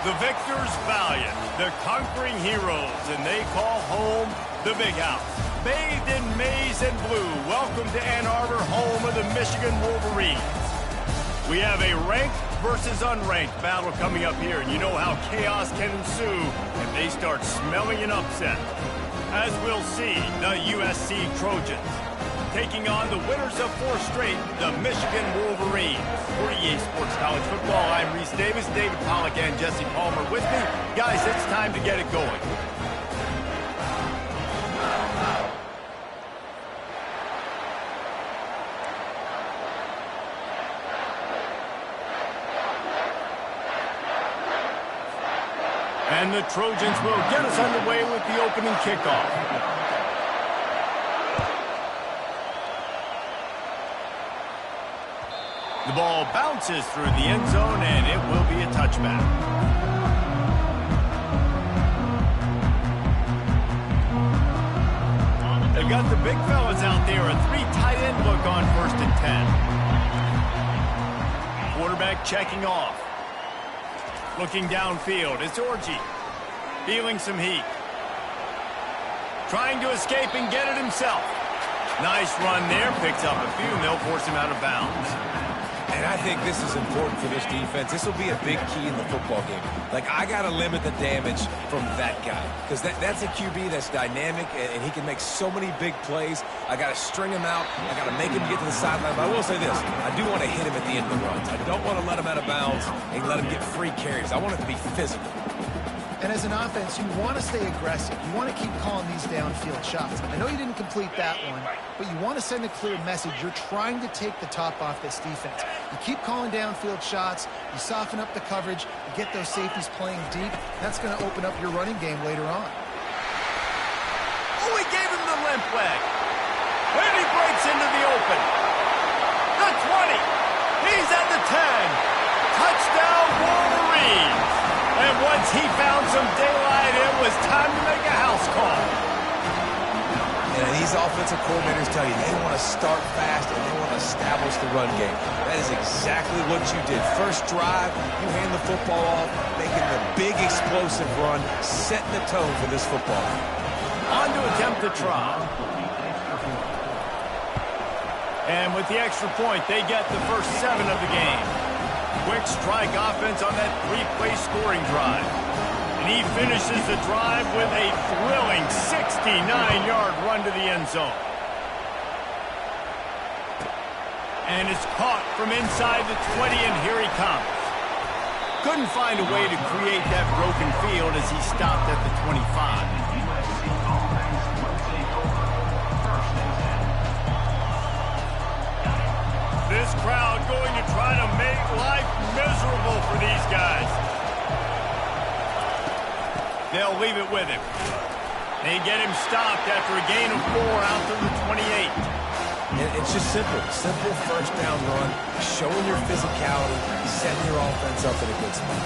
The victors valiant, the conquering heroes, and they call home the Big House. Bathed in maize and blue, welcome to Ann Arbor, home of the Michigan Wolverines. We have a ranked versus unranked battle coming up here, and you know how chaos can ensue if they start smelling an upset. As we'll see, the USC Trojans taking on the winners of 4 straight, the Michigan Wolverines. For EA Sports College Football, I'm Reese Davis, David Pollack, and Jesse Palmer with me. Guys, it's time to get it going. And the Trojans will get us underway with the opening kickoff. The ball bounces through the end zone, and it will be a touchback. They've got the big fellas out there, a 3 tight end look on 1st and 10. Quarterback checking off. Looking downfield, it's Orji. Feeling some heat. Trying to escape and get it himself. Nice run there, picks up a few, and they'll force him out of bounds. And I think this is important for this defense. This will be a big key in the football game. Like, I got to limit the damage from that guy. Because that's a QB that's dynamic, and he can make so many big plays. I got to string him out. I got to make him get to the sideline. But I will say this. I do want to hit him at the end of the runs. I don't want to let him out of bounds and let him get free carries. I want it to be physical. And as an offense, you want to stay aggressive. You want to keep calling these downfield shots. I know you didn't complete that one, but you want to send a clear message. You're trying to take the top off this defense. You keep calling downfield shots. You soften up the coverage. You get those safeties playing deep. That's going to open up your running game later on. Oh, he gave him the limp leg. And he breaks into the open. The 20. He's at the 10. Touchdown, Wolverines. And once he found some daylight, it was time to make a house call. And these offensive coordinators tell you they want to start fast and they want to establish the run game. That is exactly what you did. First drive, you hand the football off, making the big explosive run, setting the tone for this football game. On to attempt the try. And with the extra point, they get the first 7 of the game. Quick strike offense on that 3-play scoring drive. And he finishes the drive with a thrilling 69-yard run to the end zone. And it's caught from inside the 20, and here he comes. Couldn't find a way to create that broken field as he stopped at the 25. This crowd going to try to make life miserable for these guys. They'll leave it with him. They get him stopped after a gain of 4 out to the 28. And it's just simple. Simple first down run, showing your physicality, setting your offense up in a good spot.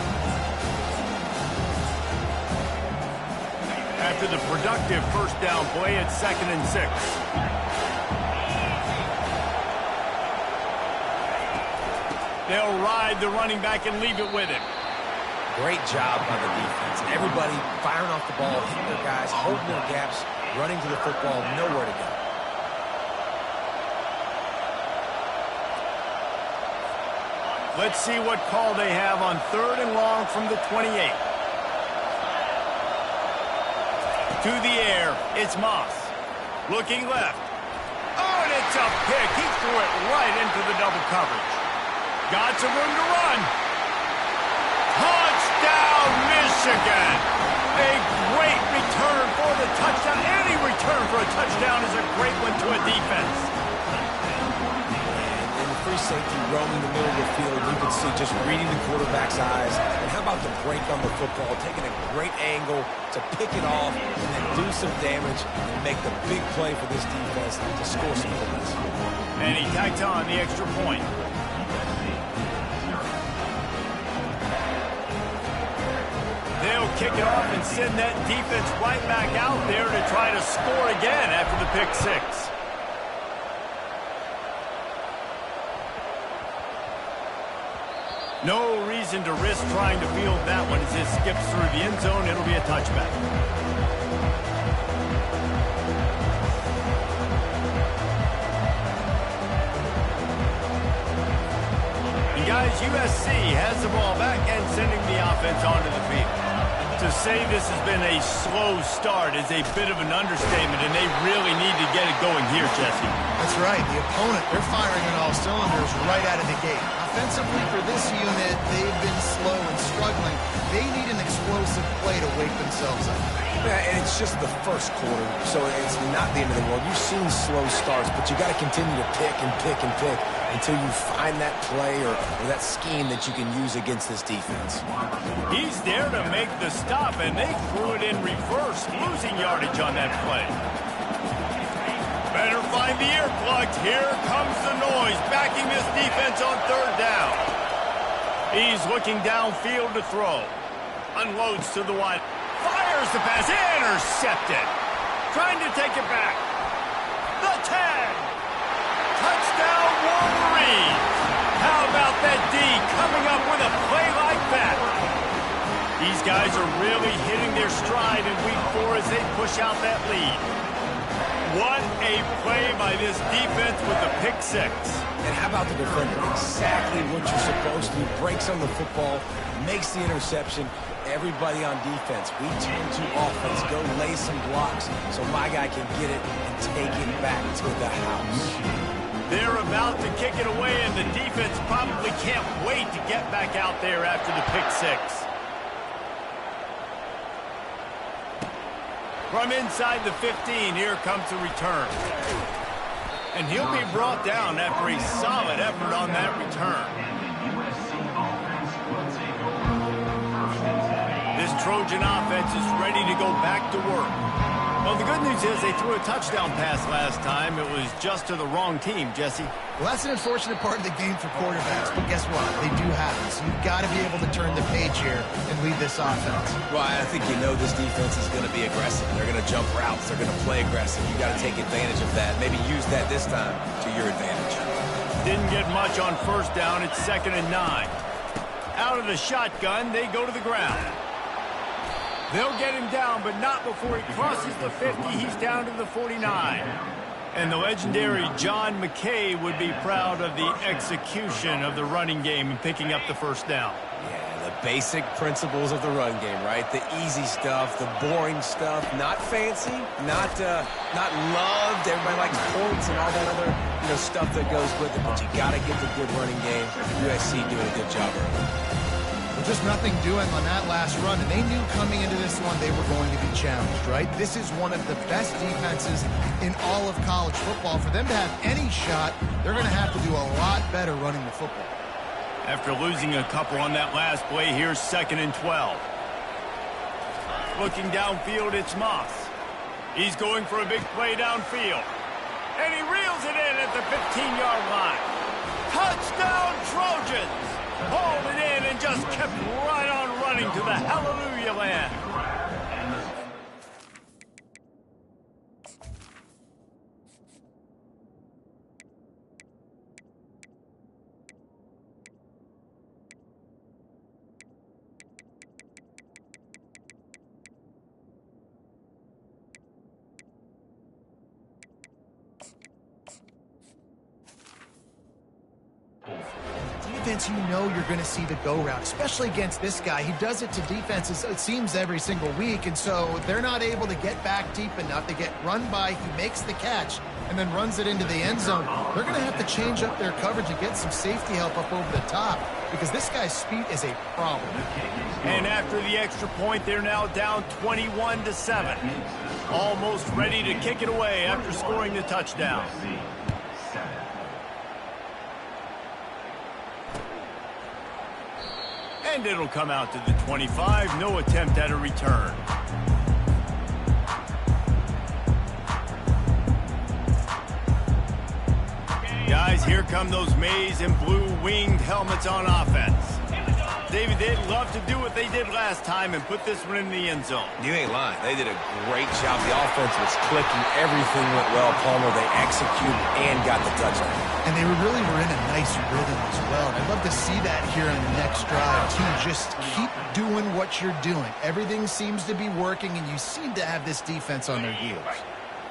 After the productive first down play, it's 2nd and 6. They'll ride the running back and leave it with him. Great job by the defense. Everybody firing off the ball, hitting their guys, holding their gaps, running to the football, nowhere to go. Let's see what call they have on 3rd and long from the 28. To the air, it's Moss. Looking left. Oh, and it's a pick. He threw it right into the double coverage. Got some room to run. Touchdown, Michigan. A great return for the touchdown. Any return for a touchdown is a great one to a defense. And the free safety roaming the middle of the field, you can see just reading the quarterback's eyes. And how about the break on the football, taking a great angle to pick it off and then do some damage and make the big play for this defense to score some points. And he tacked on the extra point. They'll kick it off and send that defense right back out there to try to score again after the pick 6. No reason to risk trying to field that one as it skips through the end zone. It'll be a touchback. And guys, USC has the ball back and sending the offense onto the field. To say this has been a slow start is a bit of an understatement, and they really need to get it going here, Jesse. That's right. The opponent, they're firing on all cylinders right out of the gate. Offensively for this unit, they've been slow and struggling. They need an explosive play to wake themselves up. Yeah, and it's just the first quarter, so it's not the end of the world. You've seen slow starts, but you got to continue to pick and pick and pick until you find that play or that scheme that you can use against this defense. He's there to make the stop, and they threw it in reverse, losing yardage on that play. Better find the earplugs. Here comes the noise, backing this defense on third down. He's looking downfield to throw. Unloads to the wide. Fires the pass. Intercepted. Trying to take it back. The 10. Touchdown, Wolverines. How about that D coming up with a play like that? These guys are really hitting their stride in week 4 as they push out that lead. What a play by this defense with the pick 6. And how about the defender? Exactly what you're supposed to do. Breaks on the football, makes the interception. Everybody on defense, we turn to offense. Go lay some blocks so my guy can get it and take it back to the house. They're about to kick it away, and the defense probably can't wait to get back out there after the pick 6. From inside the 15, here comes the return. And he'll be brought down after a solid effort on that return. This Trojan offense is ready to go back to work. Well, the good news is they threw a touchdown pass last time. It was just to the wrong team, Jesse. Well, that's an unfortunate part of the game for quarterbacks, but guess what? They do have it, so you've got to be able to turn the page here and lead this offense. Well, I think you know this defense is going to be aggressive. They're going to jump routes. They're going to play aggressive. You got to take advantage of that. Maybe use that this time to your advantage. Didn't get much on first down. It's 2nd and 9. Out of the shotgun, they go to the ground. They'll get him down, but not before he crosses the 50. He's down to the 49. And the legendary John McKay would be proud of the execution of the running game and picking up the first down. Yeah, the basic principles of the run game, right? The easy stuff, the boring stuff, not fancy, not loved. Everybody likes points and all that other stuff that goes with it, but you got to get the good running game. USC doing a good job early. Just nothing doing on that last run, and they knew coming into this one they were going to be challenged, right? This is one of the best defenses in all of college football. For them to have any shot, they're going to have to do a lot better running the football. After losing a couple on that last play, here's 2nd and 12. Looking downfield, it's Moss. He's going for a big play downfield. And he reels it in at the 15-yard line. Touchdown, Trojans! Hauled it in and just kept right on running to the hallelujah land. Defense, you know you're going to see the go route, especially against this guy. He does it to defenses, it seems, every single week, and so they're not able to get back deep enough. They get run by, he makes the catch, and then runs it into the end zone. They're going to have to change up their coverage and get some safety help up over the top because this guy's speed is a problem. And after the extra point, they're now down 21-7. Almost ready to kick it away after scoring the touchdown. And it'll come out to the 25. No attempt at a return. Guys, here come those maize and blue winged helmets on offense. David, they'd love to do what they did last time and put this one in the end zone. You ain't lying. They did a great job. The offense was clicking. Everything went well. Palmer, they executed and got the touchdown. And they really were in a nice rhythm as well. And I'd love to see that here on the next drive, too. Just keep doing what you're doing. Everything seems to be working, and you seem to have this defense on their heels.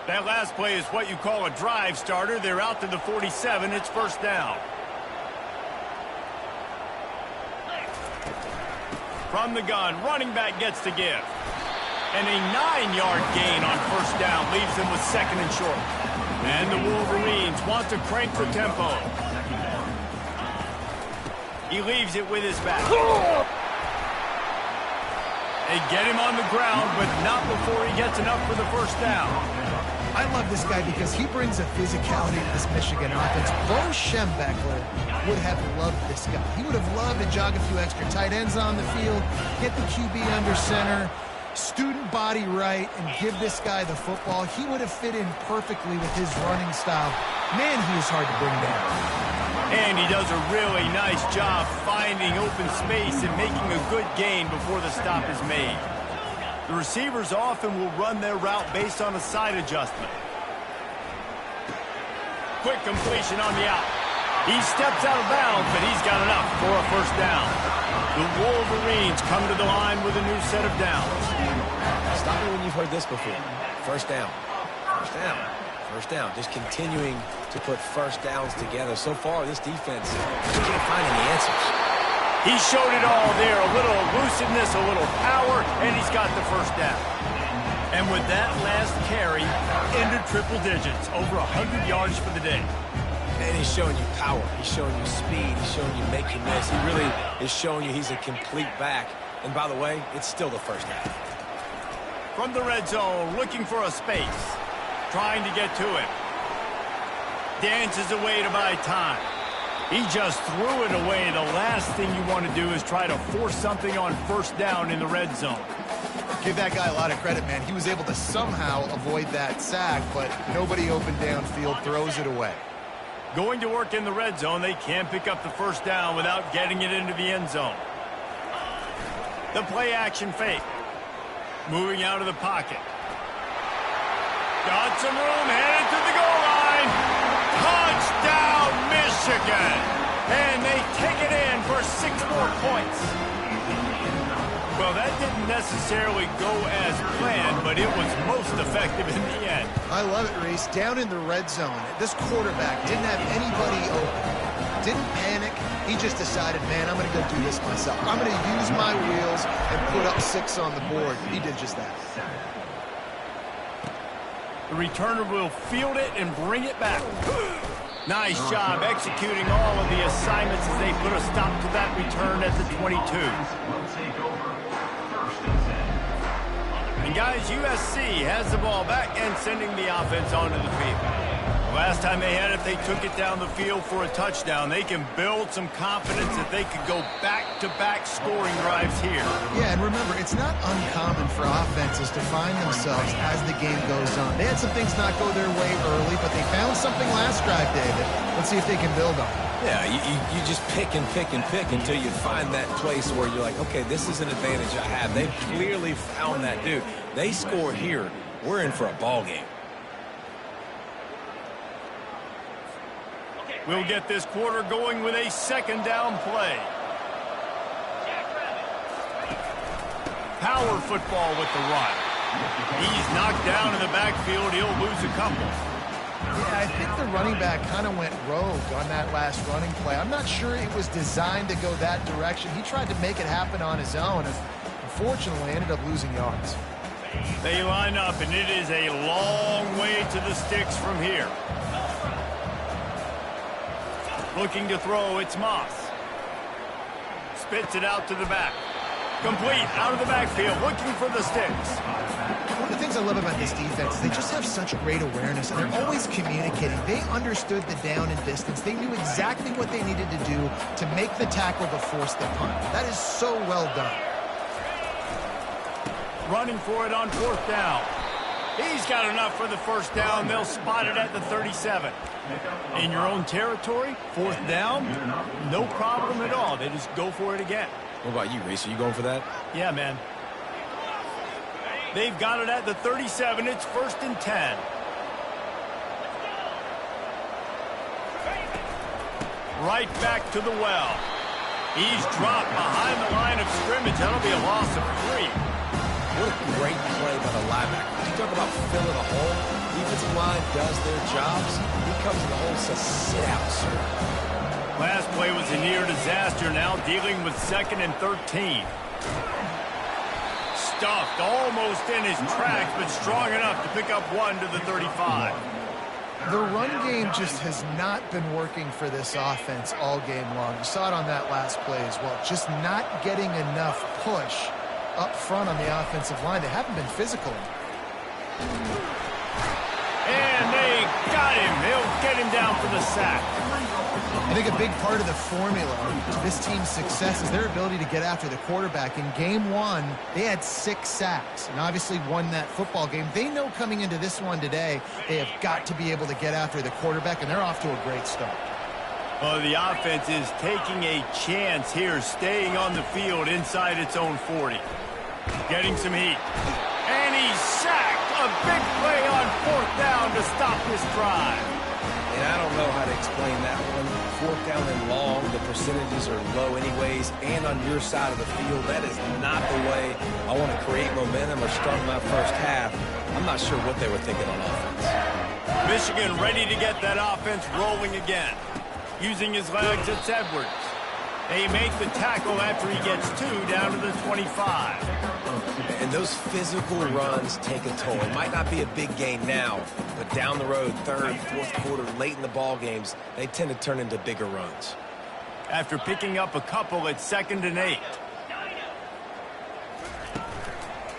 That last play is what you call a drive starter. They're out to the 47. It's first down. From the gun, running back gets to give. And a 9-yard gain on first down leaves them with second and short. And the Wolverines want to crank the tempo. He leaves it with his back. They get him on the ground, but not before he gets enough for the first down. I love this guy because he brings a physicality to this Michigan offense. Bo Schembechler would have loved this guy. He would have loved to jog a few extra tight ends on the field, get the QB under center, student body right, and give this guy the football. He would have fit in perfectly with his running style. Man, he is hard to bring down. And he does a really nice job finding open space and making a good gain before the stop is made. The receivers often will run their route based on a side adjustment. Quick completion on the out. He steps out of bounds, but he's got enough for a first down. The Wolverines come to the line with a new set of downs. Stop me when you've heard this before. First down. First down. First down. Just continuing to put first downs together. So far, this defense can't find any answers. He showed it all there. A little elusiveness, a little power, and he's got the first down. And with that last carry, into triple digits, over 100 yards for the day. And he's showing you power. He's showing you speed. He's showing you make you miss. He really is showing you he's a complete back. And by the way, it's still the first down. From the red zone, looking for a space. Trying to get to it. Dances away to buy time. He just threw it away. The last thing you want to do is try to force something on first down in the red zone. Give that guy a lot of credit, man. He was able to somehow avoid that sack, but nobody open downfield, throws it away. Going to work in the red zone, they can't pick up the first down without getting it into the end zone. The play action fake. Moving out of the pocket. Got some room, headed to the goal line. Touchdown, Michigan. And they take it in for 6 more points. Well, that didn't necessarily go as planned, but it was most effective in the end. I love it, Reese. Down in the red zone, this quarterback didn't have anybody open. Didn't panic. He just decided, man, I'm going to go do this myself. I'm going to use my wheels and put up 6 on the board. He did just that. The returner will field it and bring it back. Nice job executing all of the assignments as they put a stop to that return at the 22. And guys, USC has the ball back and sending the offense onto the field. Last time they had it, they took it down the field for a touchdown. They can build some confidence that they could go back-to-back scoring drives here. Yeah, and remember, it's not uncommon for offenses to find themselves as the game goes on. They had some things not go their way early, but they found something last drive, David. Let's see if they can build on it. Yeah, you just pick and pick and pick until you find that place where you're like, okay, this is an advantage I have. They've clearly found that, dude. They score here. We're in for a ball game. We'll get this quarter going with a second down play. Power football with the run. He's knocked down in the backfield. He'll lose a couple. Yeah, I think the running back kind of went rogue on that last running play. I'm not sure it was designed to go that direction. He tried to make it happen on his own and unfortunately ended up losing yards. They line up, and it is a long way to the sticks from here. Looking to throw, it's Moss. Spits it out to the back. Complete, out of the backfield, looking for the sticks. One of the things I love about this defense is they just have such great awareness, and they're always communicating. They understood the down and distance. They knew exactly what they needed to do to make the tackle to force the punt. That is so well done. Running for it on fourth down. He's got enough for the first down. They'll spot it at the 37. In your own territory, fourth down, no problem at all. They just go for it again. What about you, Reese? Are you going for that? Yeah, man. They've got it at the 37. It's 1st and 10. Right back to the well. He's dropped behind the line of scrimmage. That'll be a loss of 3. What a great play by the linebacker. You talk about filling a hole. Defensive line does their jobs. He comes in the hole and says, sit out, sir. Last play was a near disaster. Now dealing with 2nd and 13. Stuffed almost in his tracks, but strong enough to pick up 1 to the 35. The run game just has not been working for this offense all game long. You saw it on that last play as well. Just not getting enough push up front on the offensive line. They haven't been physical. And they got him. They'll get him down for the sack. I think a big part of the formula to this team's success is their ability to get after the quarterback. In game 1, they had 6 sacks and obviously won that football game. They know coming into this one today, they have got to be able to get after the quarterback, and they're off to a great start. Well, the offense is taking a chance here, staying on the field inside its own 40. Getting some heat. And he's sacked. A big play on 4th down to stop this drive. And I don't know how to explain that one. 4th down and long, the percentages are low anyways, and on your side of the field, that is not the way I want to create momentum or start my first half. I'm not sure what they were thinking on offense. Michigan ready to get that offense rolling again. Using his legs, it's Edwards. They make the tackle after he gets 2 down to the 25. And those physical runs take a toll. It might not be a big gain now, but down the road, 3rd, 4th quarter, late in the ball games, they tend to turn into bigger runs. After picking up a couple at 2nd and 8.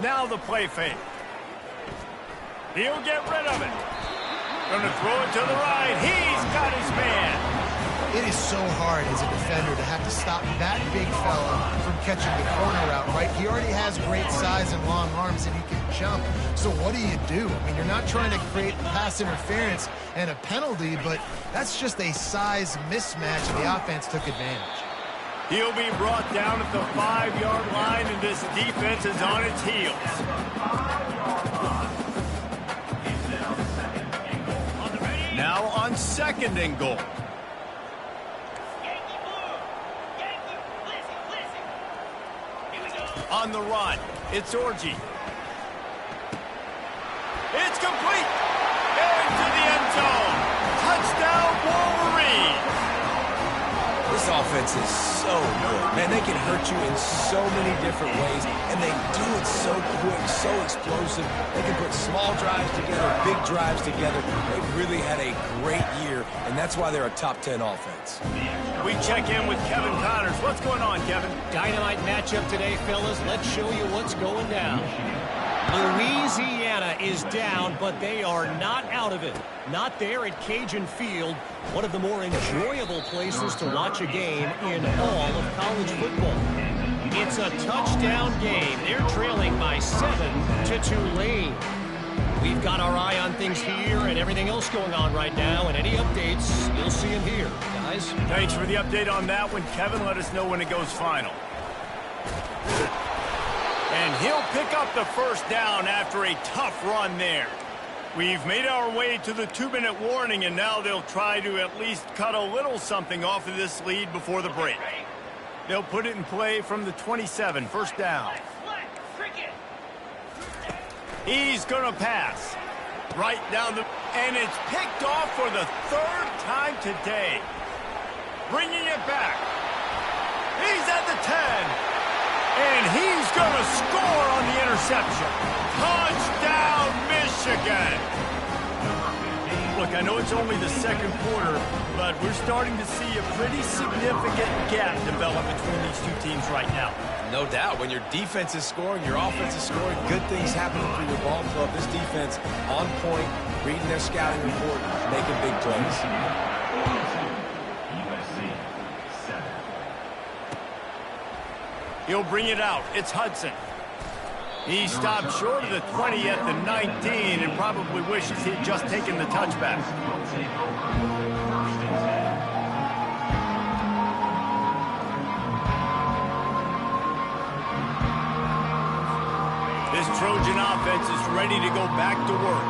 Now the play fake. He'll get rid of it. Gonna throw it to the right. He's got his man. It is so hard as a defender to have to stop that big fella from catching the corner route, right? He already has great size and long arms, and he can jump. So what do you do? I mean, you're not trying to create pass interference and a penalty, but that's just a size mismatch, and the offense took advantage. He'll be brought down at the 5-yard line, and this defense is on its heels. Now on 2nd and goal. On the run, it's Orji. It's complete. Into the end zone. Touchdown, Wolverine. This offense is so good. Man, they can hurt you in so many different ways, and they do it so quick, so explosive. They can put small drives together, big drives together. They've really had a great year, and that's why they're a top 10 offense. We check in with Kevin Connors. What's going on, Kevin? Dynamite matchup today, fellas. Let's show you what's going down. Louisiana is down, but they are not out of it. Not there at Cajun Field, one of the more enjoyable places to watch a game in all of college football. It's a touchdown game. They're trailing by 7 to Tulane. We've got our eye on things here and everything else going on right now, and any updates, you'll see them here, guys. Thanks for the update on that one, Kevin. Let us know when it goes final. And he'll pick up the 1st down after a tough run there. We've made our way to the 2-minute warning, and now they'll try to at least cut a little something off of this lead before the break. They'll put it in play from the 27, 1st down. He's going to pass. Right down the... And it's picked off for the 3rd time today. Bringing it back. He's at the 10. And he's going to score on the interception. Touchdown, Michigan. Look, I know it's only the 2nd quarter, but we're starting to see a pretty significant gap develop between these two teams right now. No doubt. When your defense is scoring, your offense is scoring, good things happening through your ball club. This defense on point, reading their scouting report, making big plays. He'll bring it out. It's Hudson. He stopped short of the 20 at the 19 and probably wishes he'd just taken the touchback. Trojan offense is ready to go back to work.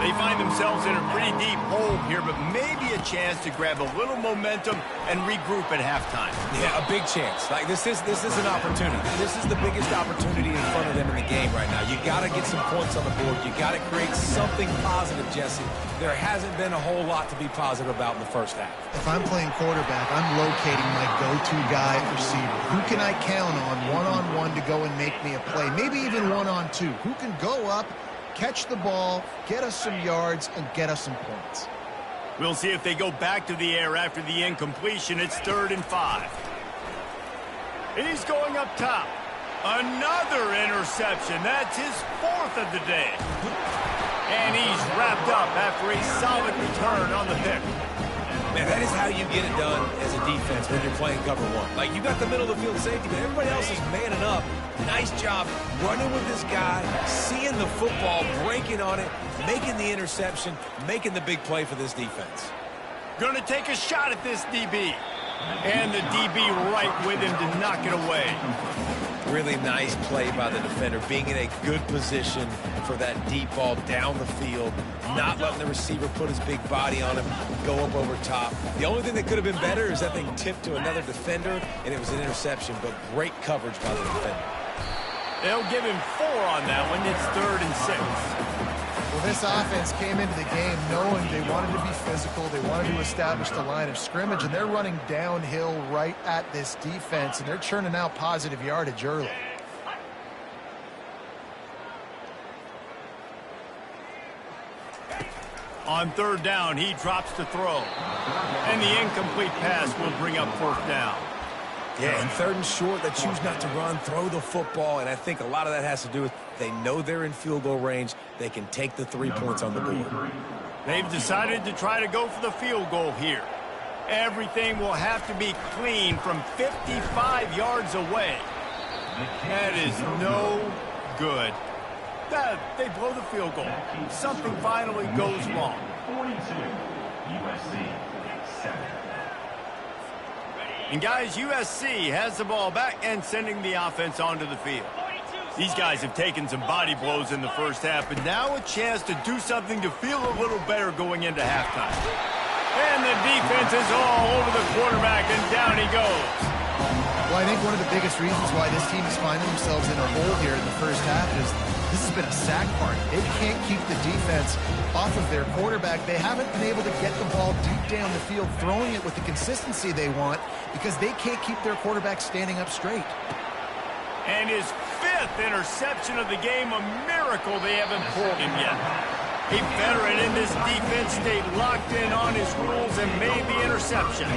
They find themselves in a pretty deep hole here, but maybe a chance to grab a little momentum and regroup at halftime. Yeah, a big chance. Like this is an opportunity. This is the biggest opportunity in front of them in the game right now. You got to get some points on the board. You got to create something positive, Jesse. There hasn't been a whole lot to be positive about in the first half. If I'm playing quarterback, I'm locating my go-to guy at receiver. Who can I count on one-on-one to go and make me a play? Maybe even one-on-two. Who can go up, catch the ball, get us some yards, and get us some points? We'll see if they go back to the air after the incompletion. It's 3rd and 5. He's going up top. Another interception. That's his 4th of the day. And he's wrapped up after a solid return on the pick. Man, that is how you get it done as a defense when you're playing cover one. Like, you got the middle of the field safety, but everybody else is manning up. Nice job running with this guy, seeing the football, breaking on it, making the interception, making the big play for this defense. Going to take a shot at this DB. And the DB right with him to knock it away. Really nice play by the defender, being in a good position for that deep ball down the field, not letting the receiver put his big body on him, go up over top. The only thing that could have been better is that thing tipped to another defender, and it was an interception, but great coverage by the defender. They'll give him 4 on that one. It's 3rd and 6. Well, this offense came into the game knowing they wanted to be physical. They wanted to establish the line of scrimmage, and they're running downhill right at this defense, and they're churning out positive yardage early. On 3rd down, he drops to throw. And the incomplete pass will bring up 4th down. Yeah, and 3rd and short, they choose not to run, throw the football, and I think a lot of that has to do with they know they're in field goal range. They can take the 3 points on the board. They've decided to try to go for the field goal here. Everything will have to be clean from 55 yards away. That is no good. They blow the field goal. Something finally goes wrong. 42, USC 7. And guys, USC has the ball back and sending the offense onto the field. These guys have taken some body blows in the first half, but now a chance to do something to feel a little better going into halftime. And the defense is all over the quarterback, and down he goes. Well, I think one of the biggest reasons why this team is finding themselves in a hole here in the first half is this has been a sack party. They can't keep the defense off of their quarterback. They haven't been able to get the ball deep down the field, throwing it with the consistency they want because they can't keep their quarterback standing up straight. And his 5th interception of the game, a miracle they haven't pulled him yet. A veteran in this defense stayed locked in on his rules and made the interception.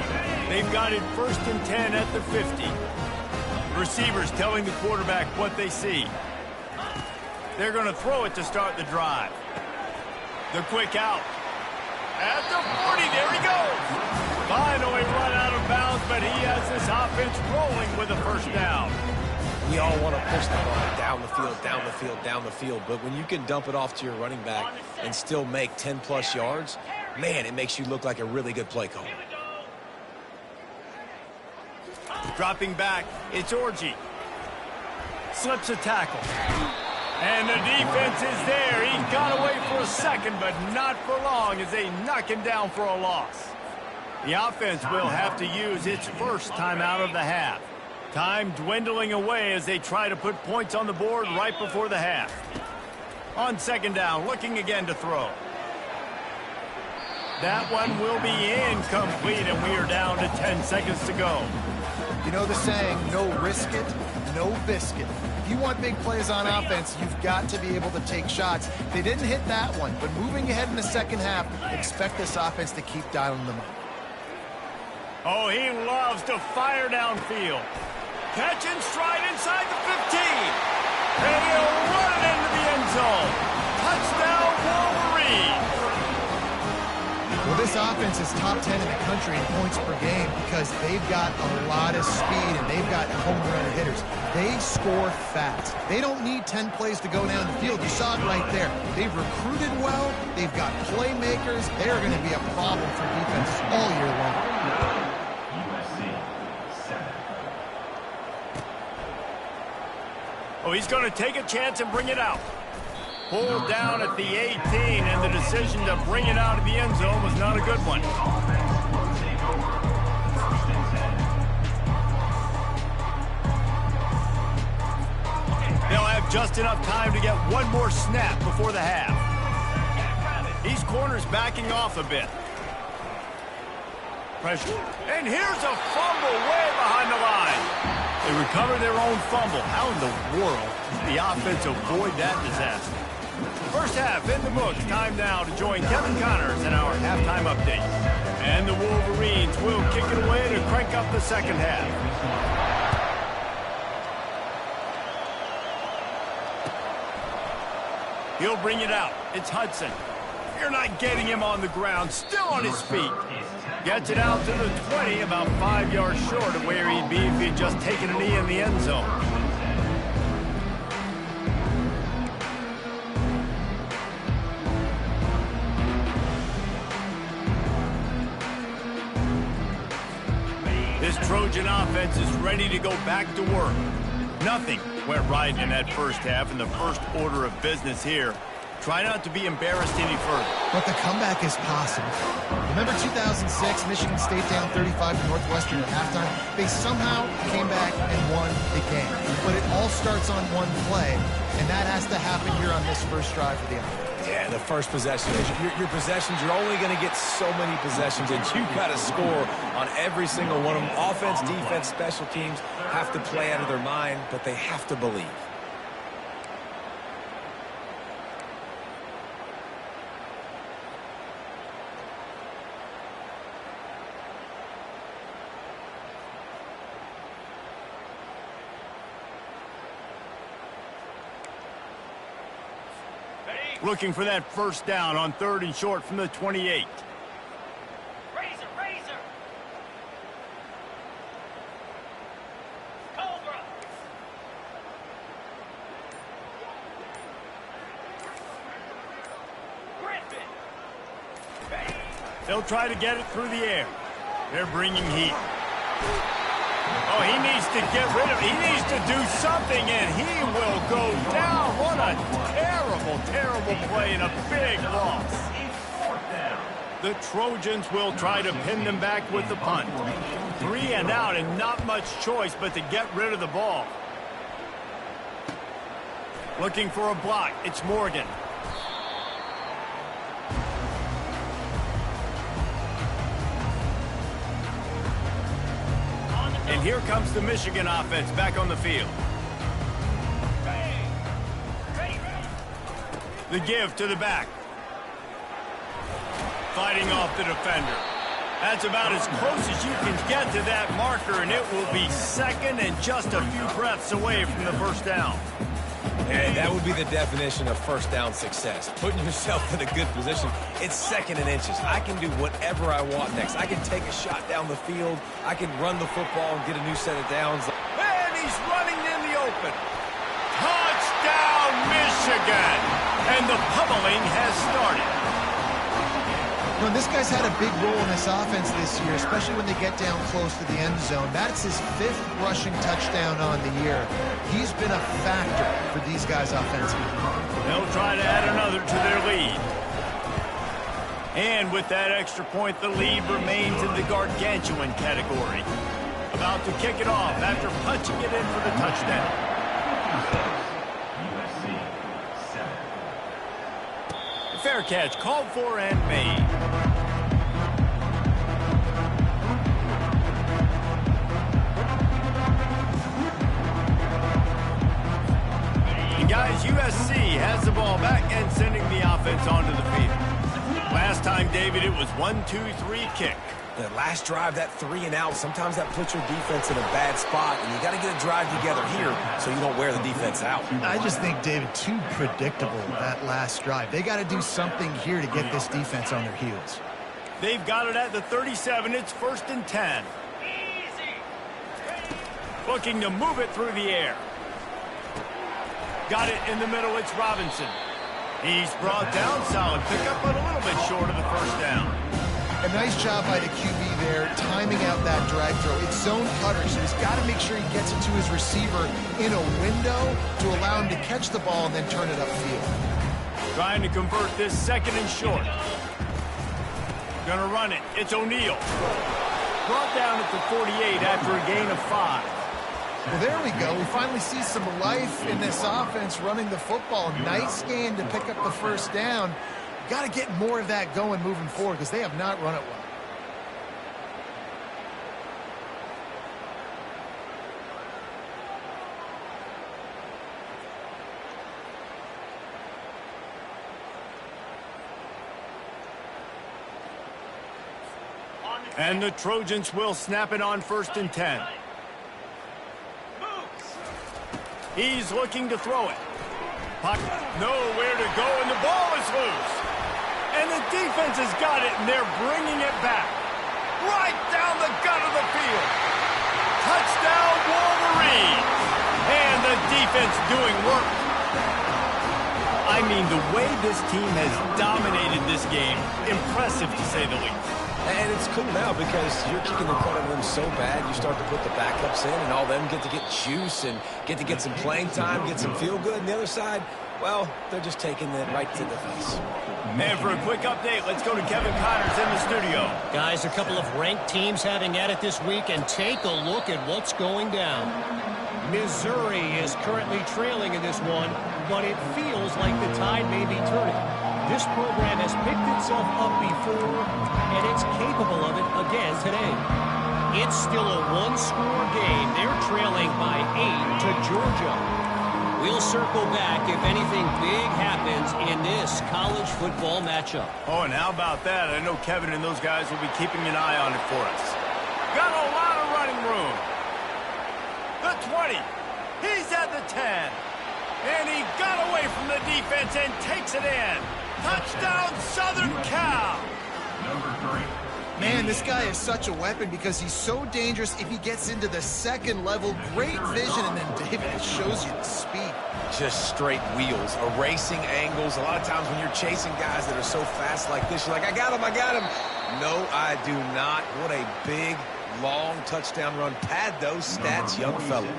They've got it 1st and 10 at the 50. Receivers telling the quarterback what they see. They're going to throw it to start the drive. The quick out. At the 40, there he goes. Finally run out of bounds, but he has this offense rolling with a 1st down. We all want to push the ball down the field, down the field, down the field. But when you can dump it off to your running back and still make 10-plus yards, man, it makes you look like a really good play call. Dropping back, it's Orji. Slips a tackle. And the defense is there. He got away for a second, but not for long as they knock him down for a loss. The offense will have to use its 1st timeout of the half. Time dwindling away as they try to put points on the board right before the half. On 2nd down, looking again to throw. That one will be incomplete, and we are down to 10 seconds to go. You know the saying, no risk it, no biscuit. If you want big plays on offense, you've got to be able to take shots. They didn't hit that one, but moving ahead in the 2nd half, expect this offense to keep dialing them up. Oh, he loves to fire downfield. Catch and stride inside the 15. And he'll run it into the end zone. Touchdown, Wolverine. Well, this offense is top 10 in the country in points per game because they've got a lot of speed and they've got home run hitters. They score fast. They don't need 10 plays to go down the field. You saw it right there. They've recruited well. They've got playmakers. They're going to be a problem for defenses all year long. Oh, he's going to take a chance and bring it out. Pulled down at the 18, and the decision to bring it out of the end zone was not a good one. They'll have just enough time to get one more snap before the half. These corners backing off a bit. Pressure. And here's a fumble way behind the line. They recover their own fumble. How in the world does the offense avoid that disaster? First half in the books. Time now to join Kevin Connors in our halftime update. And the Wolverines will kick it away to crank up the second half. He'll bring it out. It's Hudson. You're not getting him on the ground. Still on his feet. Gets it out to the 20, about 5 yards short of where he'd be if he'd just taken a knee in the end zone. This Trojan offense is ready to go back to work. Nothing went right in that first half, and the first order of business here. Try not to be embarrassed any further. But the comeback is possible. Remember 2006, Michigan State down 35 to Northwestern at halftime? They somehow came back and won the game. But it all starts on one play, and that has to happen here on this first drive for the offense. Yeah, the first possession. Your possessions, you're only going to get so many possessions, and you've got to score on every single one of them. Offense, defense, special teams have to play out of their mind, but they have to believe. Looking for that first down on 3rd and short from the 28. Razor. Cobra. Griffin. They'll try to get it through the air. They're bringing heat. Oh, he needs to get rid of it. He needs to do something, and he will go down. What a terrible play and a big loss. The Trojans will try to pin them back with the punt. 3 and out, and not much choice but to get rid of the ball. Looking for a block. It's Morgan. And here comes the Michigan offense back on the field. The give to the back. Fighting off the defender. That's about as close as you can get to that marker, and it will be second and just a few breaths away from the first down. And that would be the definition of first down success. Putting yourself in a good position. It's 2nd and inches. I can do whatever I want next. I can take a shot down the field. I can run the football and get a new set of downs. And he's running in the open. Touchdown, Michigan! And the pummeling has started. You know, this guy's had a big role in this offense this year, especially when they get down close to the end zone. That's his 5th rushing touchdown on the year. He's been a factor for these guys offensively. They'll try to add another to their lead. And with that extra point, the lead remains in the gargantuan category. About to kick it off after punching it in for the touchdown. Fair catch called for and made. And guys, USC has the ball back and sending the offense onto the field. Last time, David, it was 1-2-3 kick. The last drive, that 3 and out, sometimes that puts your defense in a bad spot, and you got to get a drive together here so you don't wear the defense out. I just think, David, too predictable, that last drive. They got to do something here to get this defense on their heels. They've got it at the 37. It's 1st and 10. Looking to move it through the air. Got it in the middle. It's Robinson. He's brought down. Solid pickup, but a little bit short of the first down. A nice job by the QB there, timing out that drag throw. It's zone cutter, so he's got to make sure he gets it to his receiver in a window to allow him to catch the ball and then turn it upfield. Trying to convert this second and short. Gonna run it. It's O'Neal. Brought down at the 48 after a gain of 5. Well, there we go. We finally see some life in this offense running the football. Nice gain to pick up the first down. Got to get more of that going moving forward because they have not run it well. And the Trojans will snap it on 1st and 10. He's looking to throw it. Nowhere to go, and the ball is loose. And the defense has got it, and they're bringing it back. Right down the gut of the field. Touchdown, Wolverines. And the defense doing work. I mean, the way this team has dominated this game, impressive to say the least. And it's cool now because you're kicking in front of them so bad, you start to put the backups in, and all them get to get juice and get to get some playing time, get some feel good. And the other side, well, they're just taking it right to the face. And for a quick update, let's go to Kevin Connors in the studio. Guys, a couple of ranked teams having at it this week, and take a look at what's going down. Missouri is currently trailing in this one, but it feels like the tide may be turning. This program has picked itself up before, and it's capable of it again today. It's still a one-score game. They're trailing by 8 to Georgia. We'll circle back if anything big happens in this college football matchup. Oh, and how about that? I know Kevin and those guys will be keeping an eye on it for us. Got a lot of running room. The 20. He's at the 10. And he got away from the defense and takes it in. Touchdown, Southern Cal. Number 3. Man, this guy is such a weapon because he's so dangerous if he gets into the second level. Great vision, and then David, it shows you the speed. Just straight wheels, erasing angles. A lot of times when you're chasing guys that are so fast like this, you're like, I got him, I got him. No, I do not. What a big, long touchdown run. Pad those stats, young fellow.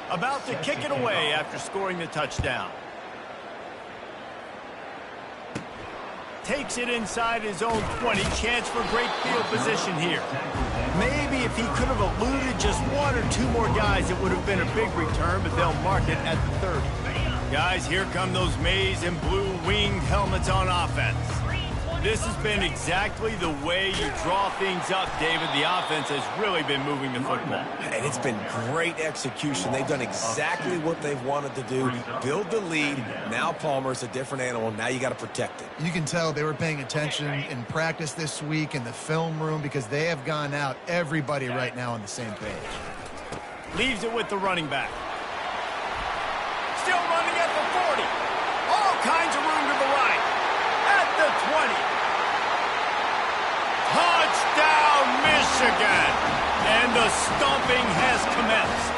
About to kick it away after scoring the touchdown. Takes it inside his own 20. Chance for great field position here. Maybe if he could have eluded just one or two more guys, it would have been a big return, but they'll mark it at the 30. Guys, here come those maize and blue winged helmets on offense. This has been exactly the way you draw things up, David. The offense has really been moving the football. And it's been great execution. They've done exactly what they've wanted to do. Build the lead. Now Palmer's a different animal. Now you got to protect it. You can tell they were paying attention in practice this week in the film room because they have gone out, everybody right now on the same page. Leaves it with the running back. Still running at the 40. All kinds of room to the right. At the 20. Touchdown, Michigan! And the stomping has commenced.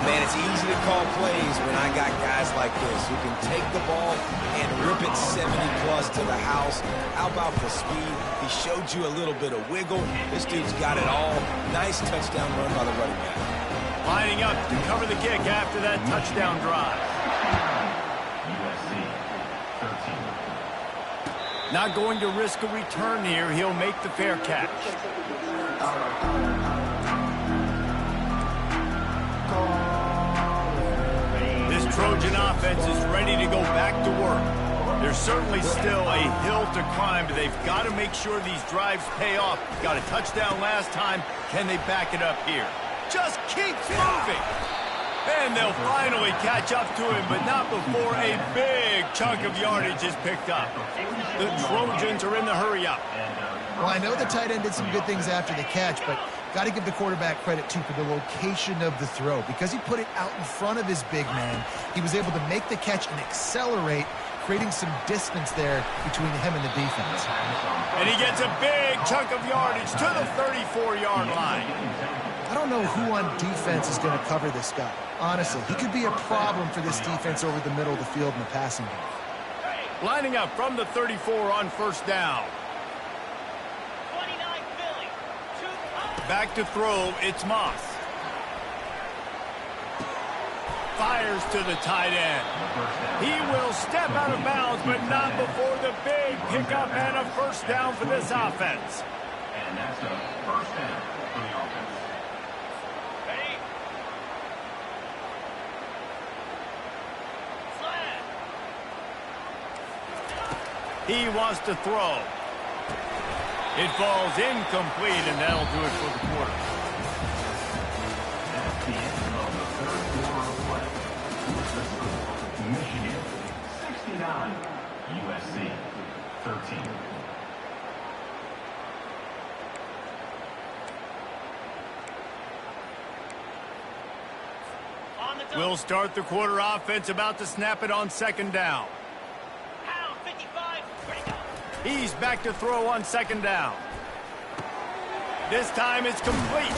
Man, it's easy to call plays when I got guys like this who can take the ball and rip it 70-plus to the house. How about the speed? He showed you a little bit of wiggle. This dude's got it all. Nice touchdown run by the running back. Lining up to cover the kick after that touchdown drive. USC 13. Not going to risk a return here. He'll make the fair catch. This Trojan offense is ready to go back to work. There's certainly still a hill to climb, but they've got to make sure these drives pay off. Got a touchdown last time. Can they back it up here? Just keeps moving. And they'll finally catch up to him, but not before a big chunk of yardage is picked up. The Trojans are in the hurry-up. Well, I know the tight end did some good things after the catch, but got to give the quarterback credit, too, for the location of the throw. Because he put it out in front of his big man, he was able to make the catch and accelerate, creating some distance there between him and the defense. And he gets a big chunk of yardage to the 34-yard line. I don't know who on defense is going to cover this guy. Honestly, he could be a problem for this defense over the middle of the field in the passing game. Lining up from the 34 on first down. 29 Philly. Back to throw, it's Moss. fires to the tight end. He will step out of bounds, but not before the big pickup and a first down for this offense. And that's a first down for the offense. Ready? Flag. He wants to throw. It falls incomplete, and that'll do it for the quarter. That's the end of the third quarter of play. Michigan 69, USC 13. On the double. We'll start the quarter offense, about to snap it on second down. Pound 55. Ready to go. He's back to throw on second down. This time it's complete.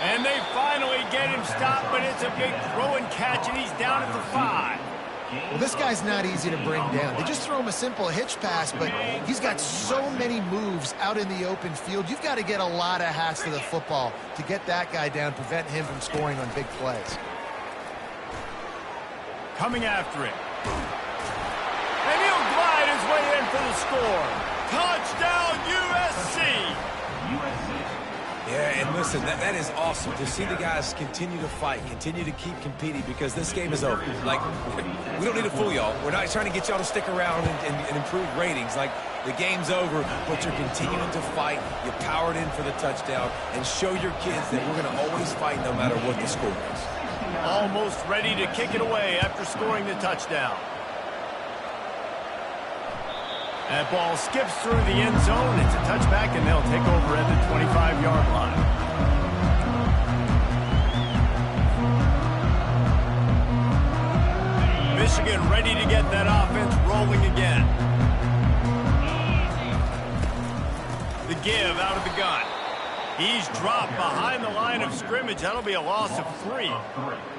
And they finally get him stopped, but it's a big throw and catch, and he's down at the 5. Well, this guy's not easy to bring down. They just throw him a simple hitch pass, but he's got so many moves out in the open field. You've got to get a lot of hats to the football to get that guy down, prevent him from scoring on big plays. Coming after it. And he'll glide his way in for the score. Touchdown, USC! Yeah, and listen, that is awesome to see the guys continue to fight, continue to keep competing, because this game is over. Like, we don't need to fool y'all. We're not trying to get y'all to stick around and improve ratings. Like, the game's over, but you're continuing to fight. You powered in for the touchdown, and show your kids that we're going to always fight no matter what the score is. Almost ready to kick it away after scoring the touchdown. That ball skips through the end zone. It's a touchback, and they'll take over at the 25-yard line. Michigan ready to get that offense rolling again. The give out of the gun. He's dropped behind the line of scrimmage. That'll be a loss of 3.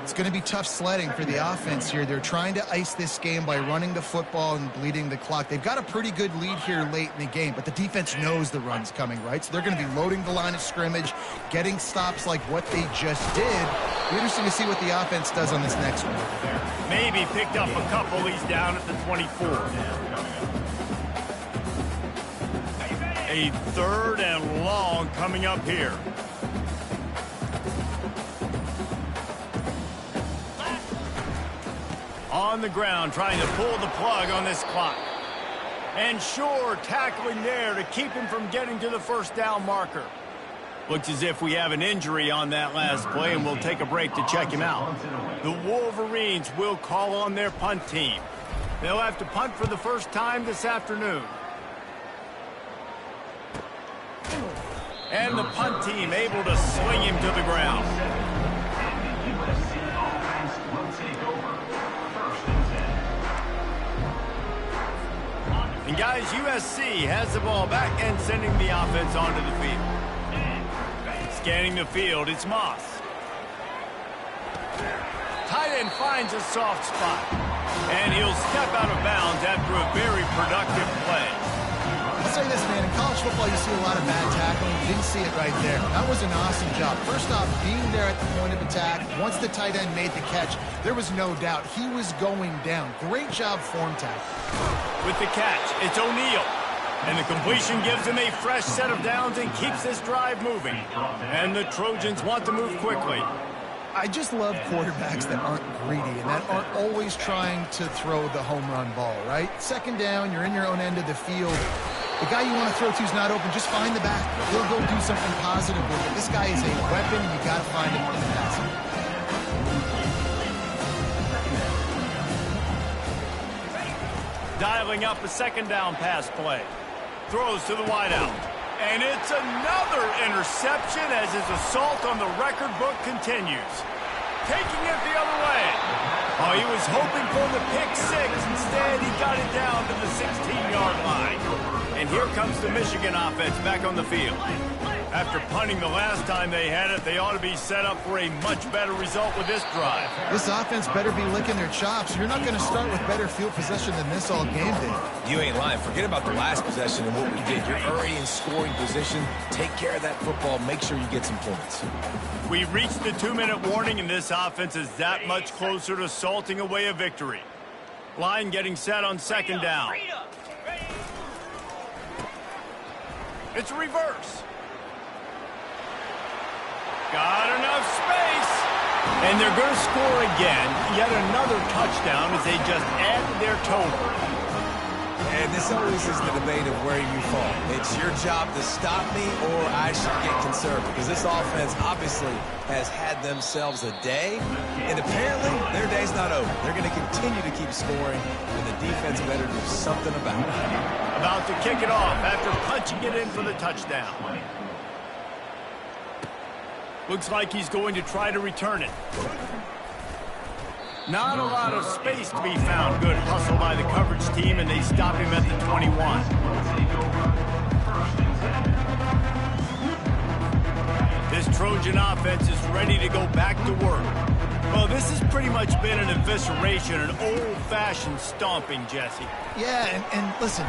It's going to be tough sledding for the offense here. They're trying to ice this game by running the football and bleeding the clock. They've got a pretty good lead here late in the game, but the defense knows the run's coming, right? So they're going to be loading the line of scrimmage, getting stops like what they just did. It'll be interesting to see what the offense does on this next one. Maybe picked up a couple. He's down at the 24. A 3rd and long coming up here. On the ground, trying to pull the plug on this clock. And sure, tackling there to keep him from getting to the first down marker. Looks as if we have an injury on that last play, and we'll take a break to check him out. The Wolverines will call on their punt team. They'll have to punt for the first time this afternoon. And the punt team able to sling him to the ground. And guys, USC has the ball back and sending the offense onto the field. Scanning the field, it's Moss. Tight end finds a soft spot. And he'll step out of bounds after a very productive play. I'll say this, man, in college football you see a lot of bad tackling. You didn't see it right there. That was an awesome job. First off, being there at the point of attack, once the tight end made the catch, there was no doubt he was going down. Great job form tackle. With the catch, it's O'Neal. And the completion gives him a fresh set of downs and keeps this drive moving. And the Trojans want to move quickly. I just love quarterbacks that aren't greedy and that aren't always trying to throw the home run ball, right? Second down, you're in your own end of the field. The guy you want to throw to is not open. Just find the back. He'll go do something positive with it. This guy is a weapon, and you got to find him in the passing. Dialing up a second down pass play. Throws to the wideout. And it's another interception as his assault on the record book continues. Taking it the other way. Oh, he was hoping for the pick 6. Instead, he got it down to the 16-yard line. And here comes the Michigan offense back on the field. After punting the last time they had it, they ought to be set up for a much better result with this drive. This offense better be licking their chops. You're not going to start with better field possession than this all game, Dave. You ain't lying. Forget about the last possession and what we did. You're already in scoring position. Take care of that football. Make sure you get some points. We reached the 2-minute warning, and this offense is that much closer to salting away a victory. Line getting set on second down. It's a reverse. Got enough space. And they're going to score again. Yet another touchdown as they just added their total. And this always is the debate of where you fall. It's your job to stop me or I should get conservative. Because this offense obviously has had themselves a day. And apparently their day's not over. They're going to continue to keep scoring. And the defense better do something about it. About to kick it off after punching it in for the touchdown. Looks like he's going to try to return it. Not a lot of space to be found. Good hustle by the coverage team, and they stop him at the 21. This Trojan offense is ready to go back to work. Well, this has pretty much been an evisceration, an old-fashioned stomping, Jesse. Yeah, and listen,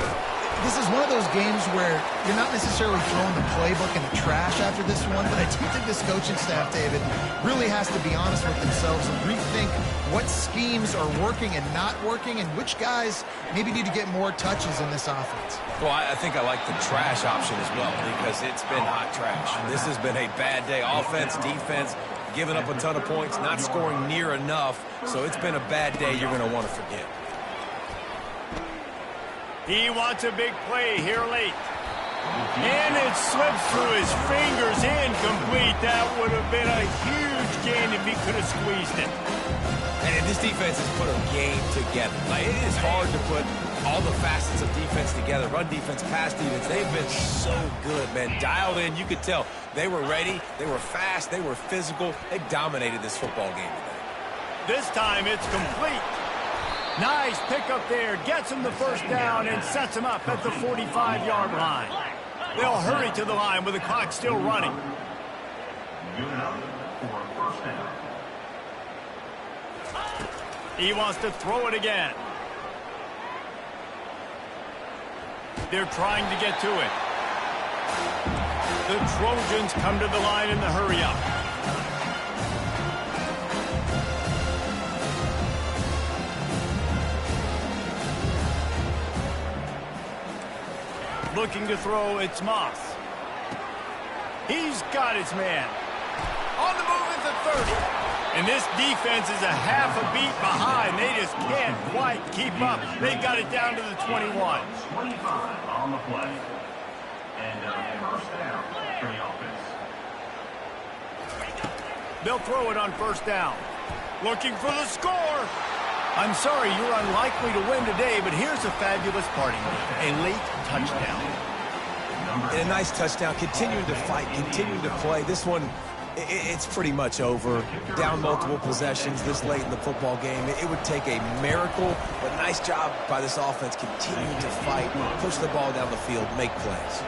this is one of those games where you're not necessarily throwing the playbook in the trash after this one, but I do think this coaching staff, David, really has to be honest with themselves and rethink what schemes are working and not working and which guys maybe need to get more touches in this offense. Well, I think I like the trash option as well because it's been hot trash. This has been a bad day. Offense, defense, giving up a ton of points, not scoring near enough. So it's been a bad day you're going to want to forget. He wants a big play here late. And it slips through his fingers, incomplete. That would have been a huge gain if he could have squeezed it. And this defense has put a game together. Like, it is hard to put all the facets of defense together. Run defense, pass defense. They've been so good, man. Dialed in. You could tell they were ready. They were fast. They were physical. They dominated this football game today. This time it's complete. Nice pickup there. Gets him the first down and sets him up at the 45-yard line. They'll hurry to the line with the clock still running. Good enough for a first down. He wants to throw it again. They're trying to get to it. The Trojans come to the line in the hurry-up. Looking to throw, it's Moss. He's got his man. On the move at the 30. And this defense is a half a beat behind. They just can't quite keep up. They got it down to the 21. 25 on the play. And first down for the offense. They'll throw it on first down. Looking for the score. I'm sorry, you're unlikely to win today, but here's a fabulous parting gift. A late touchdown. And a nice touchdown. Continuing to fight, continuing to play. This one, it's pretty much over. Down multiple possessions this late in the football game. It would take a miracle, but nice job by this offense continuing to fight, push the ball down the field, make plays.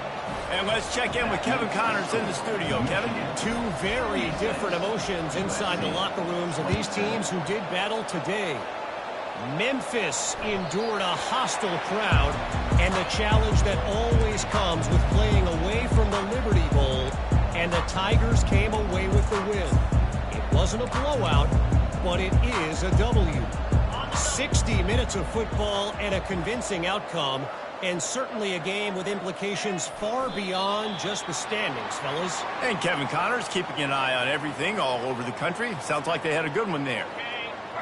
And let's check in with Kevin Connors in the studio. Kevin? Two very different emotions inside the locker rooms of these teams who did battle today. Memphis endured a hostile crowd and the challenge that always comes with playing away from the Liberty Bowl, and the Tigers came away with the win. It wasn't a blowout, but it is a W. 60 minutes of football and a convincing outcome, and certainly a game with implications far beyond just the standings, fellas. And Kevin Connors keeping an eye on everything all over the country. Sounds like they had a good one there.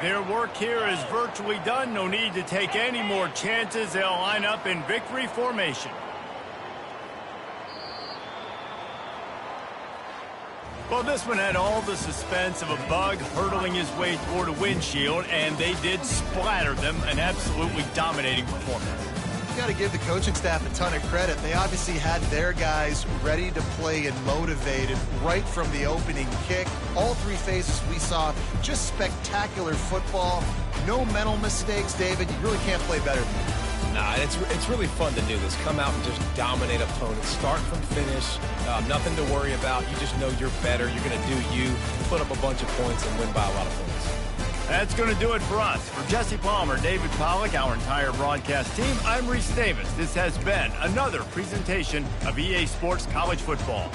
Their work here is virtually done. No need to take any more chances. They'll line up in victory formation. Well, this one had all the suspense of a bug hurtling his way toward a windshield, and they did splatter them. An absolutely dominating performance. You got to give the coaching staff a ton of credit. They obviously had their guys ready to play and motivated right from the opening kick. All three phases we saw, just spectacular football. No mental mistakes, David. You really can't play better than that. Nah, it's really fun to do this. Come out and just dominate opponents. Start from finish. Nothing to worry about. You just know you're better. You're going to do you, put up a bunch of points, and win by a lot of points. That's going to do it for us. For Jesse Palmer, David Pollack, our entire broadcast team, I'm Reese Davis. This has been another presentation of EA Sports College Football.